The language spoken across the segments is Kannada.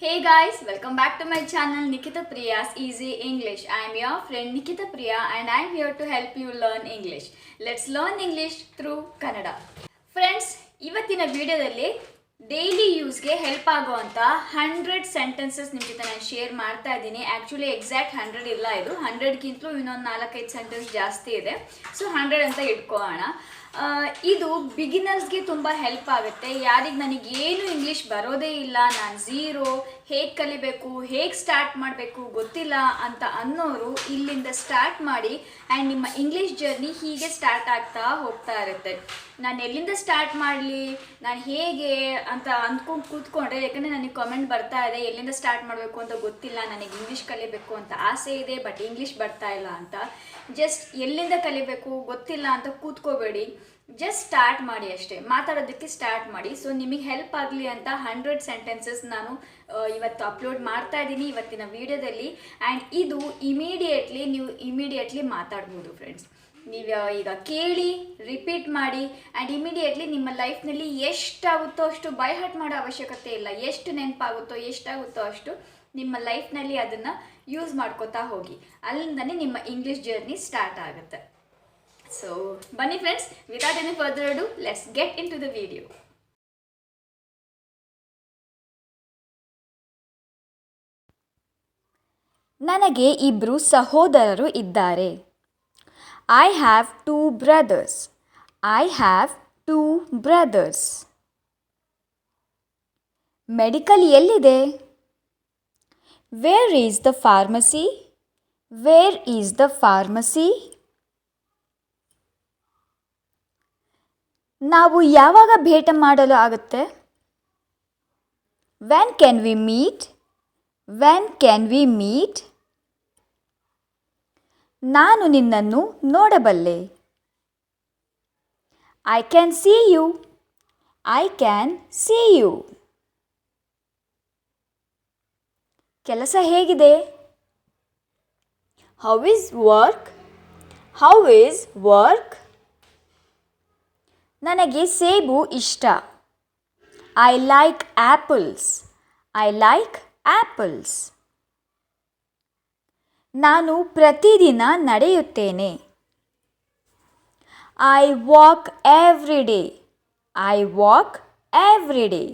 Hey guys, welcome back to my channel Nikita Priya's Easy English. I am your friend Nikita Priya and I am here to help you learn English. Let's learn English through Kannada. Friends, ಇವತ್ತಿನ ವಿಡಿಯೋದಲ್ಲಿ ಡೈಲಿ ಯೂಸ್ಗೆ ಹೆಲ್ಪ್ ಆಗುವಂಥ 100 ಸೆಂಟೆನ್ಸಸ್ ನಿಮ್ಮ ಜೊತೆ ನಾನು ಶೇರ್ ಮಾಡ್ತಾ ಇದ್ದೀನಿ. ಆ್ಯಕ್ಚುಲಿ ಎಕ್ಸಾಕ್ಟ್ 100 ಇಲ್ಲ, ಇದು 100ಗಿಂತಲೂ ಇನ್ನೊಂದು 4-5 ಸೆಂಟೆನ್ಸ್ ಜಾಸ್ತಿ ಇದೆ. ಸೊ 100 ಅಂತ ಇಟ್ಕೊಳ್ಳೋಣ. ಇದು ಬಿಗಿನರ್ಸ್ಗೆ ತುಂಬ ಹೆಲ್ಪ್ ಆಗುತ್ತೆ. ಯಾರಿಗೆ ನನಗೇನು ಇಂಗ್ಲೀಷ್ ಬರೋದೇ ಇಲ್ಲ, ನಾನು ಝೀರೋ, ಹೇಗೆ ಕಲಿಬೇಕು, ಹೇಗೆ ಸ್ಟಾರ್ಟ್ ಮಾಡಬೇಕು ಗೊತ್ತಿಲ್ಲ ಅಂತ ಅನ್ನೋರು ಇಲ್ಲಿಂದ ಸ್ಟಾರ್ಟ್ ಮಾಡಿ ಆ್ಯಂಡ್ ನಿಮ್ಮ ಇಂಗ್ಲೀಷ್ ಜರ್ನಿ ಹೀಗೆ ಸ್ಟಾರ್ಟ್ ಆಗ್ತಾ ಹೋಗ್ತಾ ಇರುತ್ತೆ. ನಾನು ಎಲ್ಲಿಂದ ಸ್ಟಾರ್ಟ್ ಮಾಡಲಿ, ನಾನು ಹೇಗೆ ಅಂತ ಅಂದ್ಕೊಂಡು ಕೂತ್ಕೊಂಡ್ರೆ, ಯಾಕಂದರೆ ನನಗೆ ಕಾಮೆಂಟ್ ಬರ್ತಾ ಇದೆ ಎಲ್ಲಿಂದ ಸ್ಟಾರ್ಟ್ ಮಾಡಬೇಕು ಅಂತ ಗೊತ್ತಿಲ್ಲ, ನನಗೆ ಇಂಗ್ಲೀಷ್ ಕಲಿಬೇಕು ಅಂತ ಆಸೆ ಇದೆ ಬಟ್ ಇಂಗ್ಲೀಷ್ ಬರ್ತಾ ಇಲ್ಲ ಅಂತ. ಜಸ್ಟ್ ಎಲ್ಲಿಂದ ಕಲಿಬೇಕು ಗೊತ್ತಿಲ್ಲ ಅಂತ ಕೂತ್ಕೋಬೇಡಿ, ಜಸ್ಟ್ ಸ್ಟಾರ್ಟ್ ಮಾಡಿ ಅಷ್ಟೇ, ಮಾತಾಡೋದಕ್ಕೆ ಸ್ಟಾರ್ಟ್ ಮಾಡಿ. ಸೊ ನಿಮಗೆ ಹೆಲ್ಪ್ ಆಗಲಿ ಅಂತ 100 ಸೆಂಟೆನ್ಸಸ್ ನಾನು ಇವತ್ತು ಅಪ್ಲೋಡ್ ಮಾಡ್ತಾ ಇದ್ದೀನಿ ಇವತ್ತಿನ ವಿಡಿಯೋದಲ್ಲಿ. ಆ್ಯಂಡ್ ಇದು ನೀವು ಇಮಿಡಿಯೇಟ್ಲಿ ಮಾತಾಡ್ಬೋದು ಫ್ರೆಂಡ್ಸ್. ನೀವು ಈಗ ಕೇಳಿ ರಿಪೀಟ್ ಮಾಡಿ ಆ್ಯಂಡ್ ಇಮಿಡಿಯೇಟ್ಲಿ ನಿಮ್ಮ ಲೈಫ್ನಲ್ಲಿ ಎಷ್ಟಾಗುತ್ತೋ ಅಷ್ಟು ಬೈ ಹಾರ್ಟ್ ಮಾಡೋ ಅವಶ್ಯಕತೆ ಇಲ್ಲ. ಎಷ್ಟು ನೆನಪಾಗುತ್ತೋ ಎಷ್ಟಾಗುತ್ತೋ ಅಷ್ಟು ನಿಮ್ಮ ಲೈಫ್ನಲ್ಲಿ ಅದನ್ನು ಯೂಸ್ ಮಾಡ್ಕೋತಾ ಹೋಗಿ. ಅಲ್ಲಿಂದನೇ ನಿಮ್ಮ ಇಂಗ್ಲೀಷ್ ಜರ್ನಿ ಸ್ಟಾರ್ಟ್ ಆಗುತ್ತೆ. ಸೊ ಬನ್ನಿ friends, without any further ado, let's get into the video. ನನಗೆ 2 ಸಹೋದರರು ಇದ್ದಾರೆ. I have 2 brothers. I have 2 brothers. Medical ಎಲ್ಲಿದೆ? Where is the pharmacy? Where is the pharmacy? ನಾವು ಯಾವಾಗ ಭೇಟಿ ಮಾಡಲು ಆಗುತ್ತೆ? When can we meet? When can we meet? ನಾನು ನಿನ್ನನ್ನು ನೋಡಬಲ್ಲೆ. I can see you. I can see you. ಕೆಲಸ ಹೇಗಿದೆ? How is work? How is work? ನನಗೆ ಸೇಬು ಇಷ್ಟ. I like apples. I like apples. ನಾನು ಪ್ರತಿದಿನ ನಡೆಯುತ್ತೇನೆ. I walk every day. I walk every day.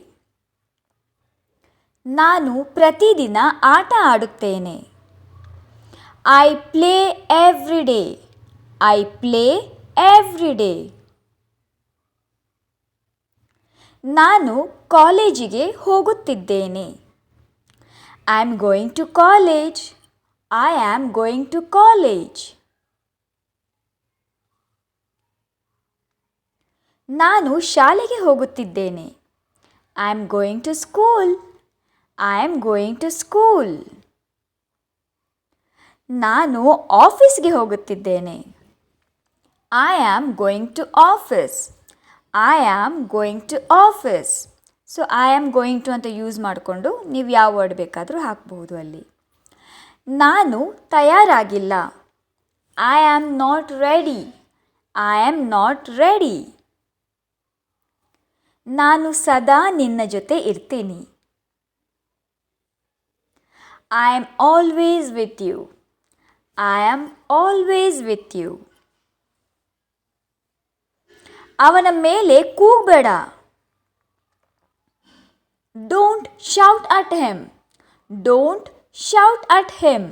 ನಾನು ಪ್ರತಿದಿನ ಆಟ ಆಡುತ್ತೇನೆ. I play every day. I play every day. ನಾನು ಕಾಲೇಜಿಗೆ ಹೋಗುತ್ತಿದ್ದೇನೆ. I am going to college. I am going to college. ನಾನು ಶಾಲೆಗೆ ಹೋಗುತ್ತಿದ್ದೇನೆ. I am going to school. I am going to school. ನಾನು ಆಫೀಸ್ಗೆ ಹೋಗುತ್ತಿದ್ದೇನೆ. I am going to office. I am going to office. So I am going to ಅಂತ ಯೂಸ್ ಮಾಡಿಕೊಂಡು ನೀವು ಯಾವ ವರ್ಡ್ ಬೇಕಾದರೂ ಹಾಕಬಹುದು ಅಲ್ಲಿ. ನಾನು ತಯಾರಾಗಿಲ್ಲ. I am not ready. I am not ready. ನಾನು ಸದಾ ನಿನ್ನ ಜೊತೆ ಇರ್ತೀನಿ. I am always with you. I am always with you. ಅವನ ಮೇಲೆ ಕೂಗಬೇಡ. Don't shout at him. Don't shout at him.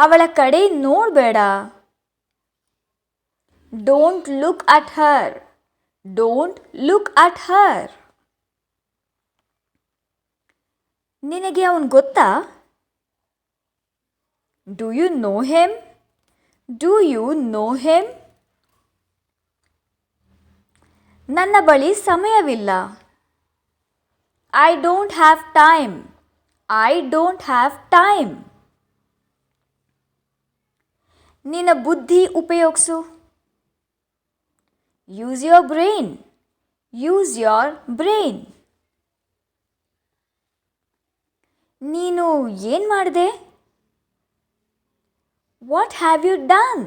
ಅವಳ ಕಡೆ ನೋಡಬೇಡ. Don't look at her. Don't look at her. ನಿನಗೆ ಅವನು ಗೊತ್ತಾ? Do you know him? Do you know him? ನನ್ನ ಬಳಿ ಸಮಯವಿಲ್ಲ. I don't have time. I don't have time. ನಿನ್ನ ಬುದ್ಧಿ ಉಪಯೋಗಿಸು. Use your brain. Use your brain. ನೀನು ಏನು ಮಾಡಿದೆ? What have you done?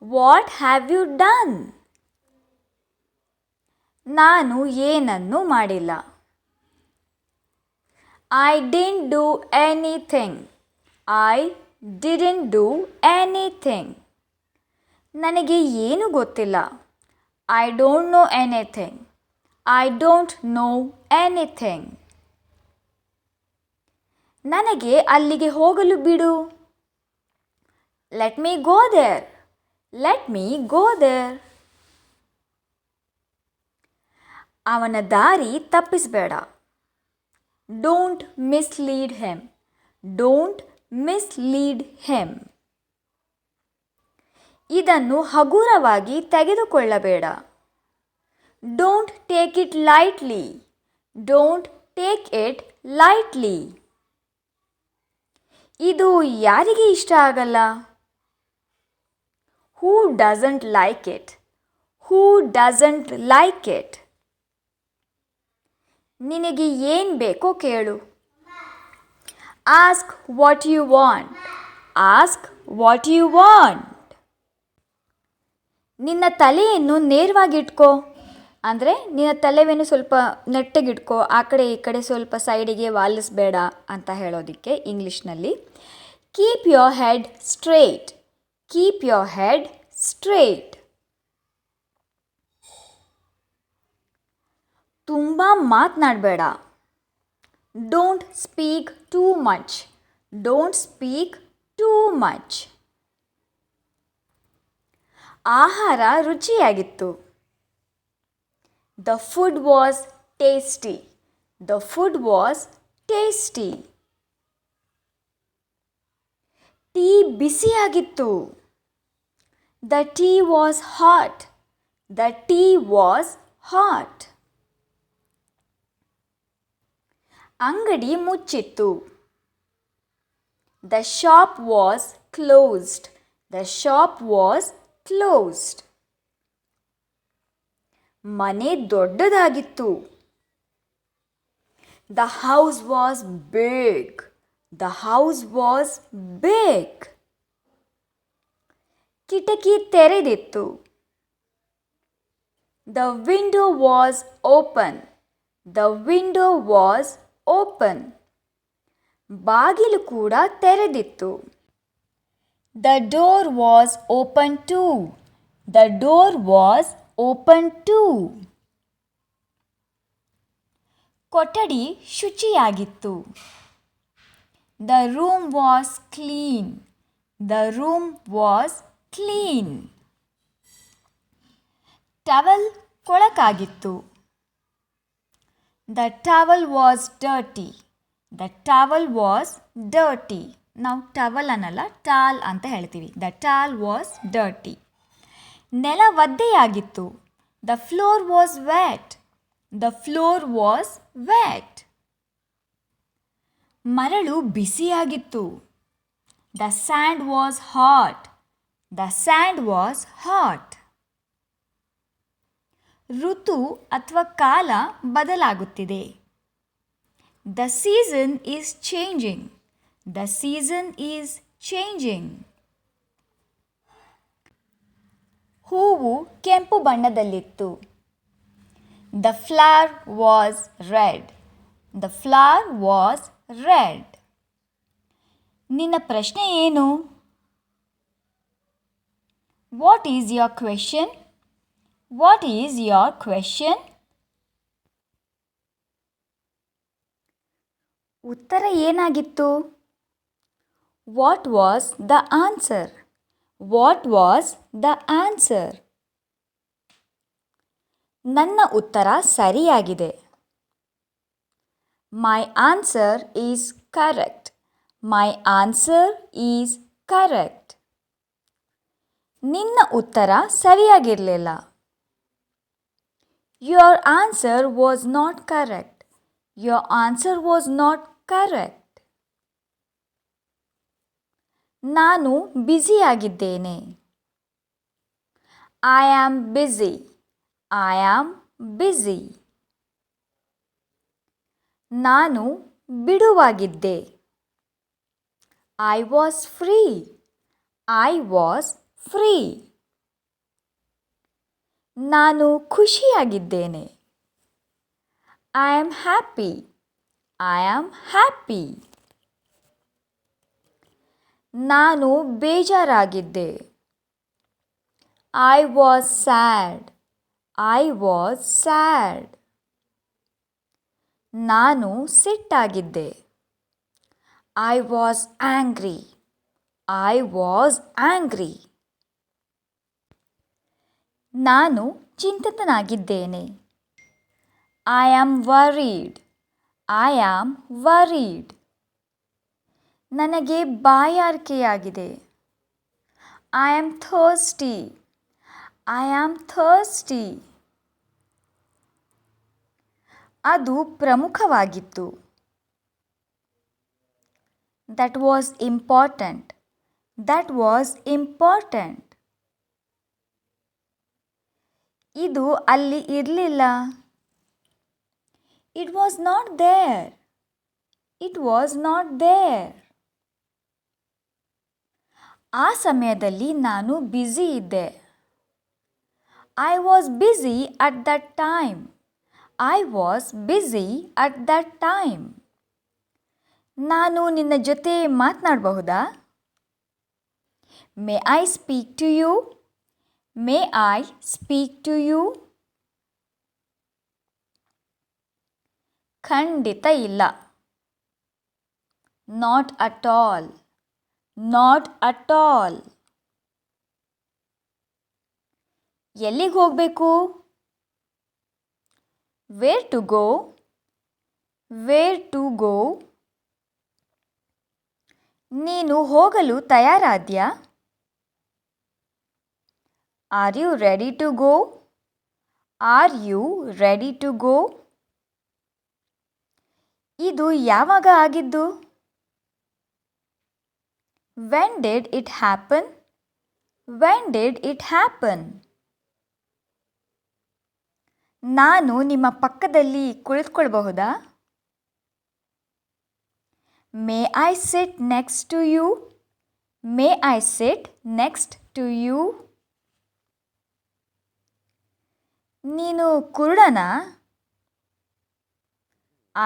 What have you done? ನಾನು ಏನನ್ನೂ ಮಾಡಿಲ್ಲ. I didn't do anything. I didn't do anything. ನನಗೆ ಏನು ಗೊತ್ತಿಲ್ಲ. I don't know anything. I don't know anything. ನನಗೆ ಅಲ್ಲಿಗೆ ಹೋಗಲು ಬಿಡು. Let me go there. Let me go there. ಅವನ ದಾರಿ ತಪ್ಪಿಸಬೇಡ. Don't mislead him. Don't mislead him. ಇದನ್ನು ಹಗುರವಾಗಿ ತೆಗೆದುಕೊಳ್ಳಬೇಡ. Don't take it lightly. Don't take it lightly. ಇದು ಯಾರಿಗೆ ಇಷ್ಟ ಆಗಲ್ಲ? Who doesn't like it? Who doesn't like it? ನಿನಗೆ ಏನು ಬೇಕೋ ಕೇಳು. Ask what you want. Ask what you want. ನಿನ್ನ ತಲೆಯನ್ನು ನೇರವಾಗಿಟ್ಕೋ. ಅಂದರೆ ನಿನ್ನ ತಲೆಯನ್ನು ಸ್ವಲ್ಪ ನೆಟ್ಟಗಿಟ್ಕೋ, ಆ ಕಡೆ ಈ ಕಡೆ ಸ್ವಲ್ಪ ಸೈಡಿಗೆ ವಾಲಿಸಬೇಡ ಅಂತ ಹೇಳೋದಕ್ಕೆ ಇಂಗ್ಲೀಷ್ನಲ್ಲಿ keep your head straight. Keep your head straight. ತುಂಬ ಮಾತನಾಡಬೇಡ. Don't speak too much. Don't speak too much. ಆಹಾರ ರುಚಿಯಾಗಿತ್ತು. The food was tasty. The food was tasty. Tea ಬಿಸಿಯಾಗಿತ್ತು. The tea was hot. The tea was hot. ಅಂಗಡಿ ಮುಚ್ಚಿತ್ತು. The shop was closed. The shop was closed. ಮನೆ ದೊಡ್ಡದಾಗಿತ್ತು. The house was big. The house was big. ಕಿಟಕಿ ತೆರೆದಿತ್ತು. The window was open. The window was open. ಬಾಗಿಲು ಕೂಡ ತೆರೆದಿತ್ತು. The door was open too. The door was open too. ಕೊಠಡಿ ಶುಚಿಯಾಗಿತ್ತು. The room was clean. The room was clean. Towel ಕೊಳಕಾಗಿತ್ತು. The towel was dirty. The towel was dirty. ನಾವು ಟವಲ್ ಅನ್ನಲ್ಲ, ಟಾಲ್ ಅಂತ ಹೇಳ್ತೀವಿ. The towel was dirty. ನೆಲ ಒದ್ದೆಯಾಗಿತ್ತು. The floor was wet. The floor was wet. ಮರಳು ಬಿಸಿಯಾಗಿತ್ತು. The sand was hot. The sand was hot. ಋತು ಅಥವಾ ಕಾಲ ಬದಲಾಗುತ್ತಿದೆ. The season is changing. The season is changing. ಹೂವು ಕೆಂಪು ಬಣ್ಣದಲ್ಲಿತ್ತು. The flower was red. The flower was red. ನಿನ್ನ ಪ್ರಶ್ನೆ ಏನು? What is your question? What is your question? ಉತ್ತರ ಏನಾಗಿತ್ತು? What was the answer? What was the answer? ನನ್ನ ಉತ್ತರ ಸರಿಯಾಗಿದೆ. My answer is correct. My answer is correct. ನಿನ್ನ ಉತ್ತರ ಸರಿಯಾಗಿರಲಿಲ್ಲ. Your answer was not correct. Your answer was not correct. ನಾನು ಬ್ಯುಸಿಯಾಗಿದ್ದೇನೆ. I am busy. I am busy. ನಾನು ಬಿಡುವಾಗಿದ್ದೆ. I was free. I was free. ನಾನು ಖುಷಿಯಾಗಿದ್ದೇನೆ. I am happy. I am happy. ನಾನು ಬೇಜಾರಾಗಿದ್ದೆ. I was sad. I was sad. ನಾನು ಸಿಟ್ಟಾಗಿದ್ದೆ. I was angry. I was angry. ನಾನು ಚಿಂತಿತನಾಗಿದ್ದೇನೆ. I am worried. I am worried. ನನಗೆ ಬಾಯಾರಿಕೆಯಾಗಿದೆ. I am thirsty. I am thirsty. ಅದು ಪ್ರಮುಖವಾಗಿತ್ತು. That was important. That was important. ಇದು ಅಲ್ಲಿ ಇರಲಿಲ್ಲ. It was not there. It was not there. ಆ ಸಮಯದಲ್ಲಿ ನಾನು ಬ್ಯುಸಿ ಇದ್ದೆ. I was busy at that time. I was busy at that time. ನಾನು ನಿನ್ನ ಜೊತೆ ಮಾತನಾಡಬಹುದಾ? May I speak to you? May I speak to you? ಖಂಡಿತ ಇಲ್ಲ. Not at all. Not at all. ಎಲ್ಲಿಗೆ ಹೋಗಬೇಕು? Where to go? Where to go? ನೀನು ಹೋಗಲು ತಯಾರಾದ್ಯಾ? Are you ready to go? Are you ready to go? ಇದು ಯಾವಾಗ ಆಗಿದ್ದು? When did it happen? When did it happen? ನಾನು ನಿಮ್ಮ ಪಕ್ಕದಲ್ಲಿ ಕುಳಿತುಕೊಳ್ಳಬಹುದಾ? May I sit next to you? May I sit next to you? ನೀನು ಕುರುಡನಾ?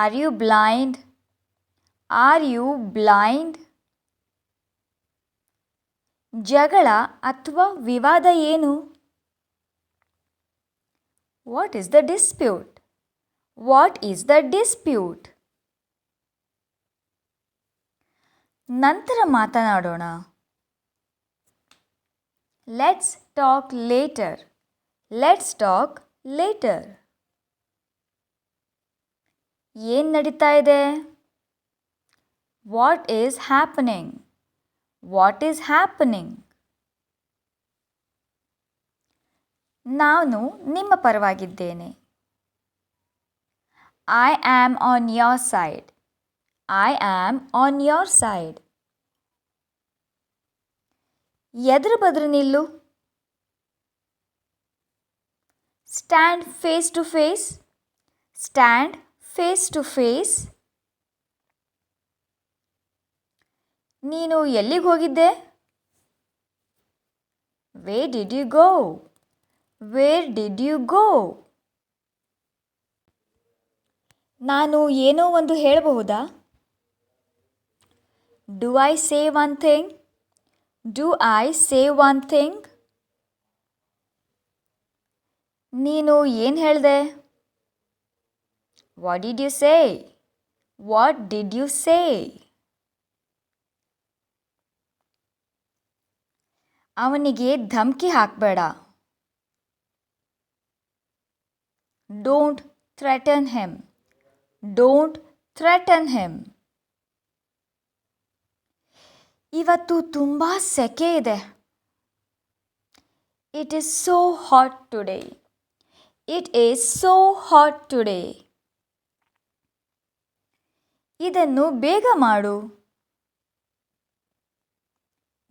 Are you blind? Are you blind? ಜಗಳ ಅಥವಾ ವಿವಾದ ಏನು? What is the dispute? What is the dispute? ನಂತರ ಮಾತನಾಡೋಣ. Let's talk later. Let's talk later. ಏನು ನಡೀತಾ ಇದೆ? What is happening? What is happening? ನಾನು ನಿಮ್ಮ ಪರವಾಗಿದ್ದೇನೆ. I am on your side. I am on your side. ಎದುರು ಬದುರು ನಿಲ್ಲು. Stand face to face. Stand face to face. ನೀನು ಎಲ್ಲಿಗೆ ಹೋಗಿದ್ದೆ? Where did you go? Where did you go? ನಾನು ಏನೋ ಒಂದು ಹೇಳಬಹುದಾ? Do I say one thing? Do I say one thing? ನೀನು ಏನು ಹೇಳಿದೆ? What did you say? What did you say? ಅವನಿಗೆ ಧಮಕಿ ಹಾಕಬೇಡ. Don't threaten him. Don't threaten him. ಇವತ್ತು ತುಂಬ ಸೆಕೆ ಇದೆ. It is so hot today. It is so hot today. ಇದನ್ನು ಬೇಗ ಮಾಡು.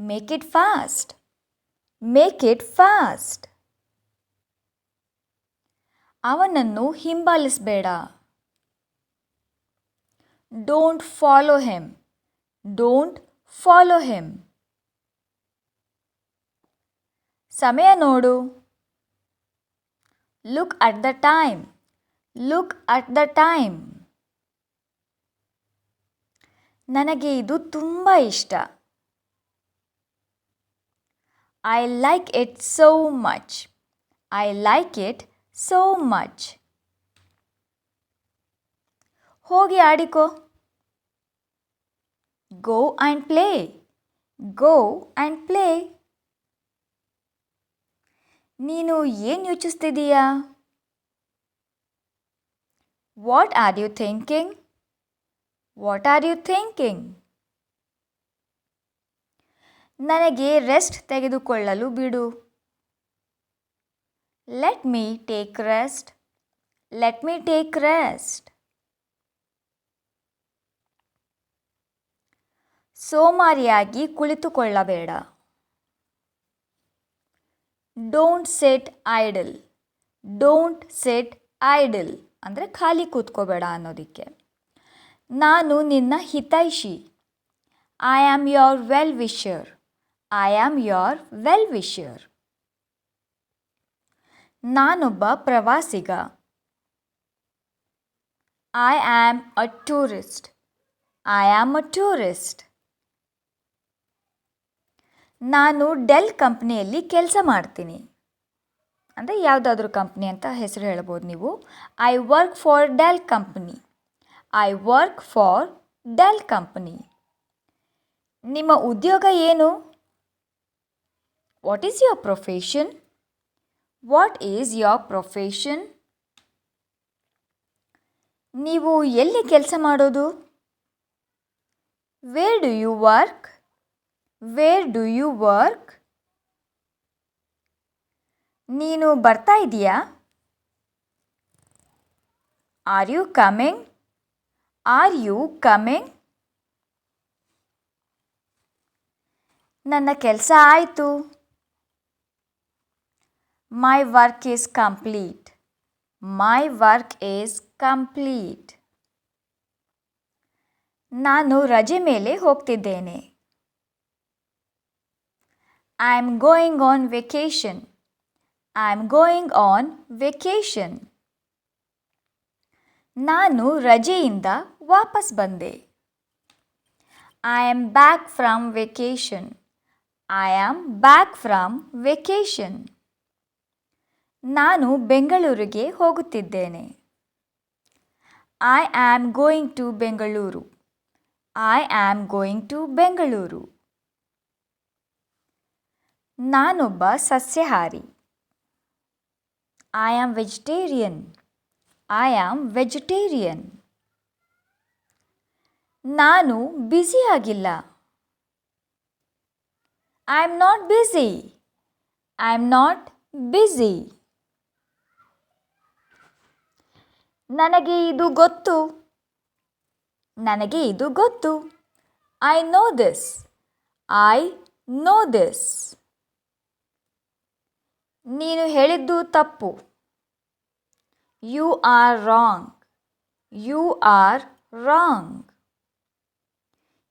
Make it fast. Make it fast. ಅವನನ್ನು ಹಿಂಬಾಲಿಸಬೇಡ. Don't follow him. Don't follow him. ಸಮಯ ನೋಡು. Look at the time. Look at the time. ನನಗೆ ಇದು ತುಂಬ ಇಷ್ಟ. I like it so much. I like it so much. ಹೋಗಿ ಆಡಿಕೋ. Go and play. Go and play. ನೀನು ಏನು ಯೋಚಿಸ್ತಿದೀಯಾ? What are you thinking? What are you thinking? ನನಗೆ ರೆಸ್ಟ್ ತೆಗೆದುಕೊಳ್ಳಲು ಬಿಡು. Let me take rest. Let me take rest. ಸೋಮಾರಿಯಾಗಿ ಕುಳಿತುಕೊಳ್ಳಬೇಡ. Don't sit idle. Don't sit idle ಅಂದರೆ ಖಾಲಿ ಕೂತ್ಕೋಬೇಡ ಅನ್ನೋದಕ್ಕೆ. ನಾನು ನಿನ್ನ ಹಿತೈಷಿ. I am your well wisher. I am your well wisher. ನಾನೊಬ್ಬ ಪ್ರವಾಸಿಗ. I am a tourist. I am a tourist. ನಾನು ಡೆಲ್ ಕಂಪ್ನಿಯಲ್ಲಿ ಕೆಲಸ ಮಾಡ್ತೀನಿ. ಅಂದರೆ ಯಾವುದಾದ್ರೂ ಕಂಪ್ನಿ ಅಂತ ಹೆಸರು ಹೇಳ್ಬೋದು ನೀವು. I work for Dell company. I work for Dell company. ನಿಮ್ಮ ಉದ್ಯೋಗ ಏನು? What is your profession? What is your profession? ನೀವು ಎಲ್ಲಿ ಕೆಲಸ ಮಾಡೋದು? Where do you work? Where do you work? ನೀನು ಬರ್ತಾ ಇದೀಯಾ? Are you coming? Are you coming? ನನ್ನ ಕೆಲಸ ಆಯಿತು. My work is complete. My work is complete. ನಾನು ರಜೆ ಮೇಲೆ ಹೋಗ್ತಿದ್ದೇನೆ. I am going on vacation. I am going on vacation. ನಾನು ರಜೆಯಿಂದ ವಾಪಸ್ ಬಂದೆ. I am back from vacation. I am back from vacation. ನಾನು ಬೆಂಗಳೂರಿಗೆ ಹೋಗುತ್ತಿದ್ದೇನೆ. I am going to Bengaluru. I am going to Bengaluru. ನಾನೊಬ್ಬ ಸಸ್ಯಾಹಾರಿ. I am vegetarian. I am vegetarian. ನಾನು ಬ್ಯುಸಿಯಾಗಿಲ್ಲ. I am not busy. I am not busy. ನನಗೆ ಇದು ಗೊತ್ತು. ನನಗೆ ಇದು ಗೊತ್ತು. I know this. I know this. ನೀನು ಹೇಳಿದ್ದು ತಪ್ಪು. You are wrong. You are wrong.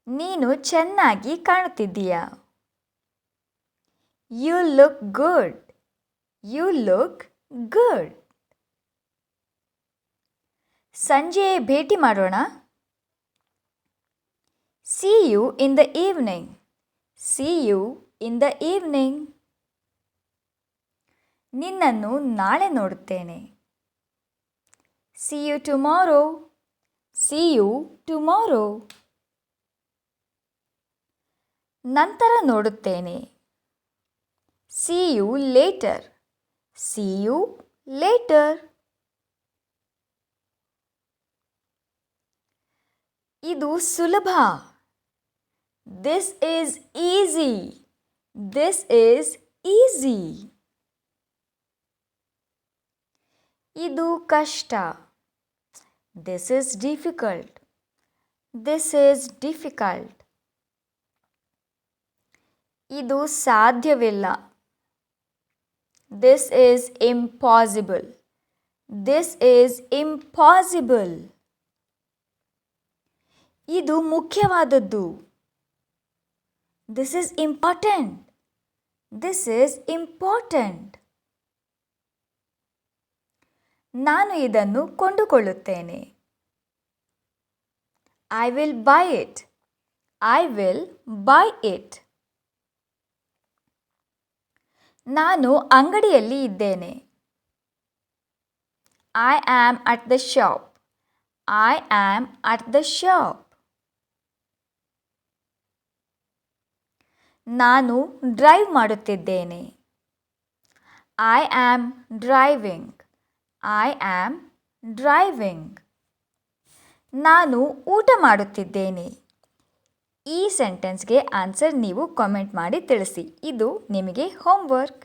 ನೀನು ಚೆನ್ನಾಗಿ ಕಾಣುತ್ತಿದ್ದೀಯಾ. You look good. You look good. ಸಂಜೆ ಭೇಟಿ ಮಾಡೋಣ. See you in the evening. See you in the evening. ನಿನ್ನನ್ನು ನಾಳೆ ನೋಡುತ್ತೇನೆ. See you tomorrow. See you tomorrow. ನಂತರ ನೋಡುತ್ತೇನೆ. See you later. See you later. ಇದು ಸುಲಭ. This is easy. This is easy. ಇದು ಕಷ್ಟ. This is difficult. This is difficult. ಇದು ಸಾಧ್ಯವಿಲ್ಲ. This is impossible. This is impossible. ಇದು ಮುಖ್ಯವಾದದ್ದು. This is important. This is important. ನಾನು ಇದನ್ನು ಕೊಂಡುಕೊಳ್ಳುತ್ತೇನೆ. I will buy it. I will buy it. ನಾನು ಅಂಗಡಿಯಲ್ಲಿ ಇದ್ದೇನೆ. I am at the shop. I am at the shop. ನಾನು ಡ್ರೈವ್ ಮಾಡುತ್ತಿದ್ದೇನೆ. I am driving. I am driving. ನಾನು ಊಟ ಮಾಡುತ್ತಿದ್ದೇನೆ. ಈ ಸೆಂಟೆನ್ಸ್ಗೆ ಆನ್ಸರ್ ನೀವು ಕಾಮೆಂಟ್ ಮಾಡಿ ತಿಳಿಸಿ. ಇದು ನಿಮಗೆ ಹೋಮ್ವರ್ಕ್.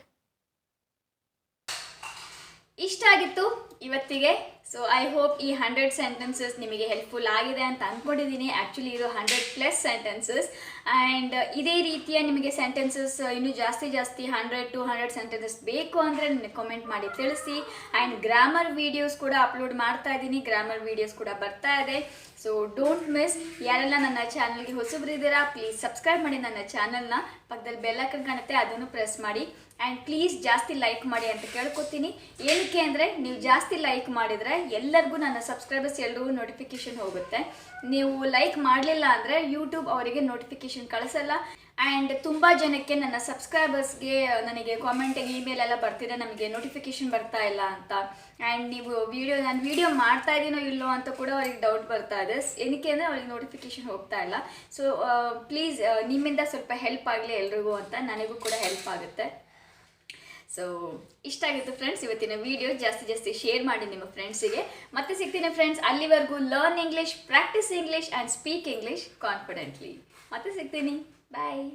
ಇಷ್ಟ ಆಗಿತ್ತು ಇವತ್ತಿಗೆ. ಸೊ ಐ ಹೋಪ್ ಈ 100 ಸೆಂಟೆನ್ಸಸ್ ನಿಮಗೆ ಹೆಲ್ಪ್ಫುಲ್ ಆಗಿದೆ ಅಂತ ಅಂದ್ಕೊಂಡಿದ್ದೀನಿ. ಆ್ಯಕ್ಚುಲಿ ಇದು 100+ ಸೆಂಟೆನ್ಸಸ್ ಆ್ಯಂಡ್ ಇದೇ ರೀತಿಯ ನಿಮಗೆ ಸೆಂಟೆನ್ಸಸ್ ಇನ್ನೂ ಜಾಸ್ತಿ 100 to 100 ಸೆಂಟೆನ್ಸಸ್ ಬೇಕು ಅಂದರೆ ನನಗೆ ಕಾಮೆಂಟ್ ಮಾಡಿ ತಿಳಿಸಿ. ಆ್ಯಂಡ್ ಗ್ರಾಮರ್ ವೀಡಿಯೋಸ್ ಕೂಡ ಅಪ್ಲೋಡ್ ಮಾಡ್ತಾ ಇದ್ದೀನಿ, ಗ್ರಾಮರ್ ವೀಡಿಯೋಸ್ ಕೂಡ ಬರ್ತಾ ಇದೆ. So don't miss. ಯಾರೆಲ್ಲ ನನ್ನ ಚಾನಲ್ಗೆ ಹೊಸಬರಿದ್ದೀರಾ ಪ್ಲೀಸ್ ಸಬ್ಸ್ಕ್ರೈಬ್ ಮಾಡಿ ನನ್ನ ಚಾನಲ್ನ. ಪಕ್ಕದಲ್ಲಿ ಬೆಲ್ ಐಕಾನ್ ಕಾಣುತ್ತೆ, ಅದನ್ನು ಪ್ರೆಸ್ ಮಾಡಿ. ಆ್ಯಂಡ್ ಪ್ಲೀಸ್ ಜಾಸ್ತಿ ಲೈಕ್ ಮಾಡಿ ಅಂತ ಕೇಳ್ಕೊತೀನಿ. ಏನಕ್ಕೆ ಅಂದರೆ ನೀವು ಜಾಸ್ತಿ ಲೈಕ್ ಮಾಡಿದರೆ ಎಲ್ಲರಿಗೂ ನನ್ನ ಸಬ್ಸ್ಕ್ರೈಬರ್ಸ್ ಎಲ್ರಿಗೂ ನೋಟಿಫಿಕೇಷನ್ ಹೋಗುತ್ತೆ. ನೀವು ಲೈಕ್ ಮಾಡಲಿಲ್ಲ ಅಂದರೆ ಯೂಟ್ಯೂಬ್ ಅವರಿಗೆ ನೋಟಿಫಿಕೇಷನ್ ಕಳಿಸಲ್ಲ. ಆ್ಯಂಡ್ ತುಂಬ ಜನಕ್ಕೆ ನನ್ನ ಸಬ್ಸ್ಕ್ರೈಬರ್ಸ್ಗೆ ನನಗೆ ಕಾಮೆಂಟಿಗೆ ಇಮೇಲ್ ಎಲ್ಲ ಬರ್ತಿದೆ, ನಮಗೆ ನೋಟಿಫಿಕೇಷನ್ ಬರ್ತಾ ಇಲ್ಲ ಅಂತ. ಆ್ಯಂಡ್ ನೀವು ನಾನು ವಿಡಿಯೋ ಮಾಡ್ತಾ ಇದ್ದೀನೋ ಇಲ್ಲೋ ಅಂತ ಕೂಡ ಅವ್ರಿಗೆ ಡೌಟ್ ಬರ್ತಾ ಇದೆ. ಏನಕ್ಕೆ ಅಂದರೆ ಅವ್ರಿಗೆ ನೋಟಿಫಿಕೇಷನ್ ಹೋಗ್ತಾ ಇಲ್ಲ. ಸೊ ಪ್ಲೀಸ್ ನಿಮ್ಮಿಂದ ಸ್ವಲ್ಪ ಹೆಲ್ಪ್ ಆಗಲಿ ಎಲ್ರಿಗೂ ಅಂತ, ನನಗೂ ಕೂಡ ಹೆಲ್ಪ್ ಆಗುತ್ತೆ. ಸೊ ಇಷ್ಟ ಆಗಿತ್ತು ಫ್ರೆಂಡ್ಸ್ ಇವತ್ತಿನ ವಿಡಿಯೋ. ಜಾಸ್ತಿ ಶೇರ್ ಮಾಡಿ ನಿಮ್ಮ ಫ್ರೆಂಡ್ಸಿಗೆ. ಮತ್ತೆ ಸಿಗ್ತೀನಿ ಫ್ರೆಂಡ್ಸ್. ಅಲ್ಲಿವರೆಗೂ learn English, practice English and speak English confidently. ಮತ್ತೆ ಸಿಗ್ತೀನಿ. ಬಾಯ್.